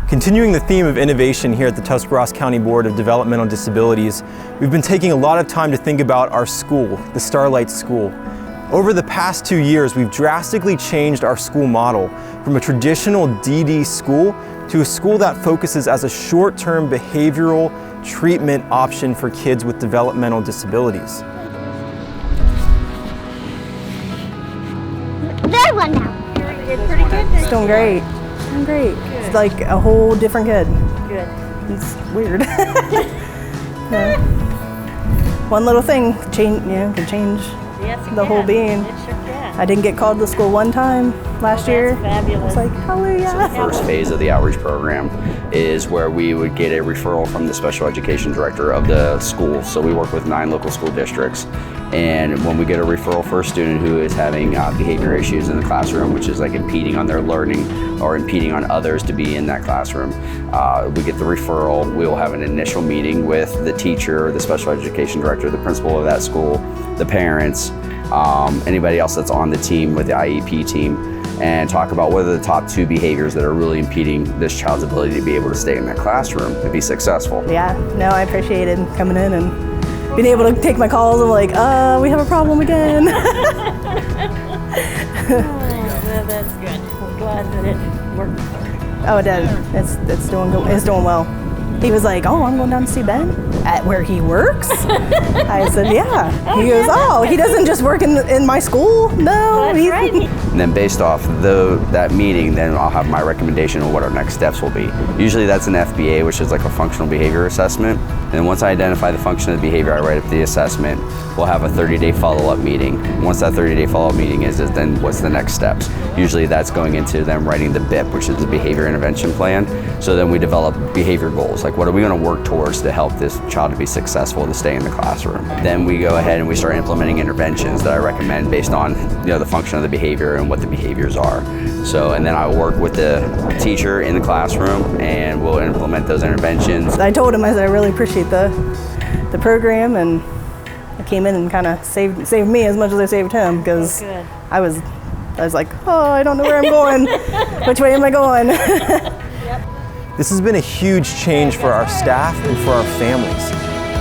Continuing the theme of innovation here at the Tuscarawas County Board of Developmental Disabilities, we've been taking a lot of time to think about our school, the Starlight School. Over the past 2 years, we've drastically changed our school model from a traditional DD school to a school that focuses as a short-term behavioral treatment option for kids with developmental disabilities. There's one now. It's pretty good. He's doing great. Doing great. It's like a whole different kid. Good. He's weird. Yeah. One little thing can change the whole being. It sure can. I didn't get called to school one time last year. Fabulous. I was like, hallelujah. So the first phase of the outreach program is where we would get a referral from the special education director of the school. So we work with 9 local school districts. And when we get a referral for a student who is having behavior issues in the classroom, which is like impeding on their learning or impeding on others to be in that classroom, we get the referral. We will have an initial meeting with the teacher, the special education director, the principal of that school, the parents, anybody else that's on the team with the IEP team, and talk about what are the top 2 behaviors that are really impeding this child's ability to be able to stay in that classroom and be successful. Yeah, no, I appreciated coming in and being able to take my calls. I'm like, we have a problem again. Well, that's good. I'm glad that it worked for you. Oh, it did. It's doing well. He was like, oh, I'm going down to see Ben at where he works. I said, yeah. He goes, oh, he doesn't just work in my school. No, That's right. And then based off that meeting, then I'll have my recommendation on what our next steps will be. Usually that's an FBA, which is like a functional behavior assessment. And then once I identify the function of the behavior, I write up the assessment. We'll have a 30-day follow-up meeting. Once that 30-day follow-up meeting is then what's the next steps? Usually that's going into them writing the BIP, which is the behavior intervention plan. So then we develop behavior goals. Like, what are we going to work towards to help this child to be successful to stay in the classroom? Then we go ahead and we start implementing interventions that I recommend based on the function of the behavior and what the behaviors are. So, and then I will work with the teacher in the classroom and we'll implement those interventions. I told him, I said, I really appreciate the program, and I came in and kind of saved me as much as I saved him, because I was like, oh, I don't know where I'm going. Which way am I going? This has been a huge change for our staff and for our families.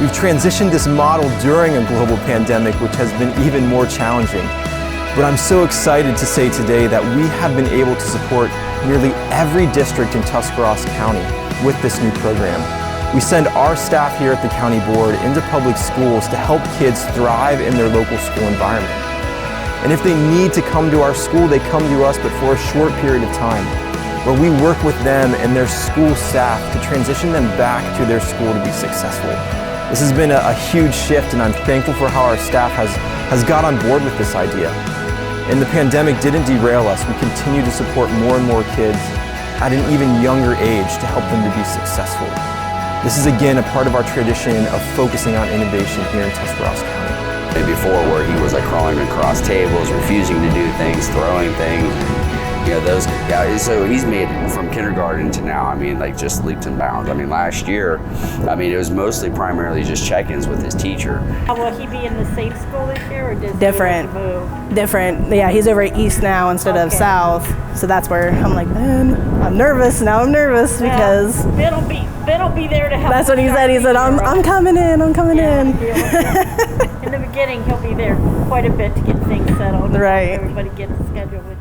We've transitioned this model during a global pandemic, which has been even more challenging. But I'm so excited to say today that we have been able to support nearly every district in Tuscarawas County with this new program. We send our staff here at the county board into public schools to help kids thrive in their local school environment. And if they need to come to our school, they come to us, but for a short period of time, where we work with them and their school staff to transition them back to their school to be successful. This has been a huge shift, and I'm thankful for how our staff has got on board with this idea. And the pandemic didn't derail us. We continue to support more and more kids at an even younger age to help them to be successful. This is again a part of our tradition of focusing on innovation here in Tuscarawas County. And before, where he was like crawling across tables, refusing to do things, throwing things, those guys. So he's made from kindergarten to now, like just leaps and bounds. Last year, it was mostly primarily just check-ins with his teacher. Will he be in the same school this year, or does Different. he move? Different. Yeah, he's over at East now instead of South. So that's where I'm like, man, I'm nervous. Now I'm nervous because Ben will be there to help. that's what he said. He said, I'm coming in. I'm coming in. In the beginning, he'll be there quite a bit to get things settled. Right. Everybody gets scheduled with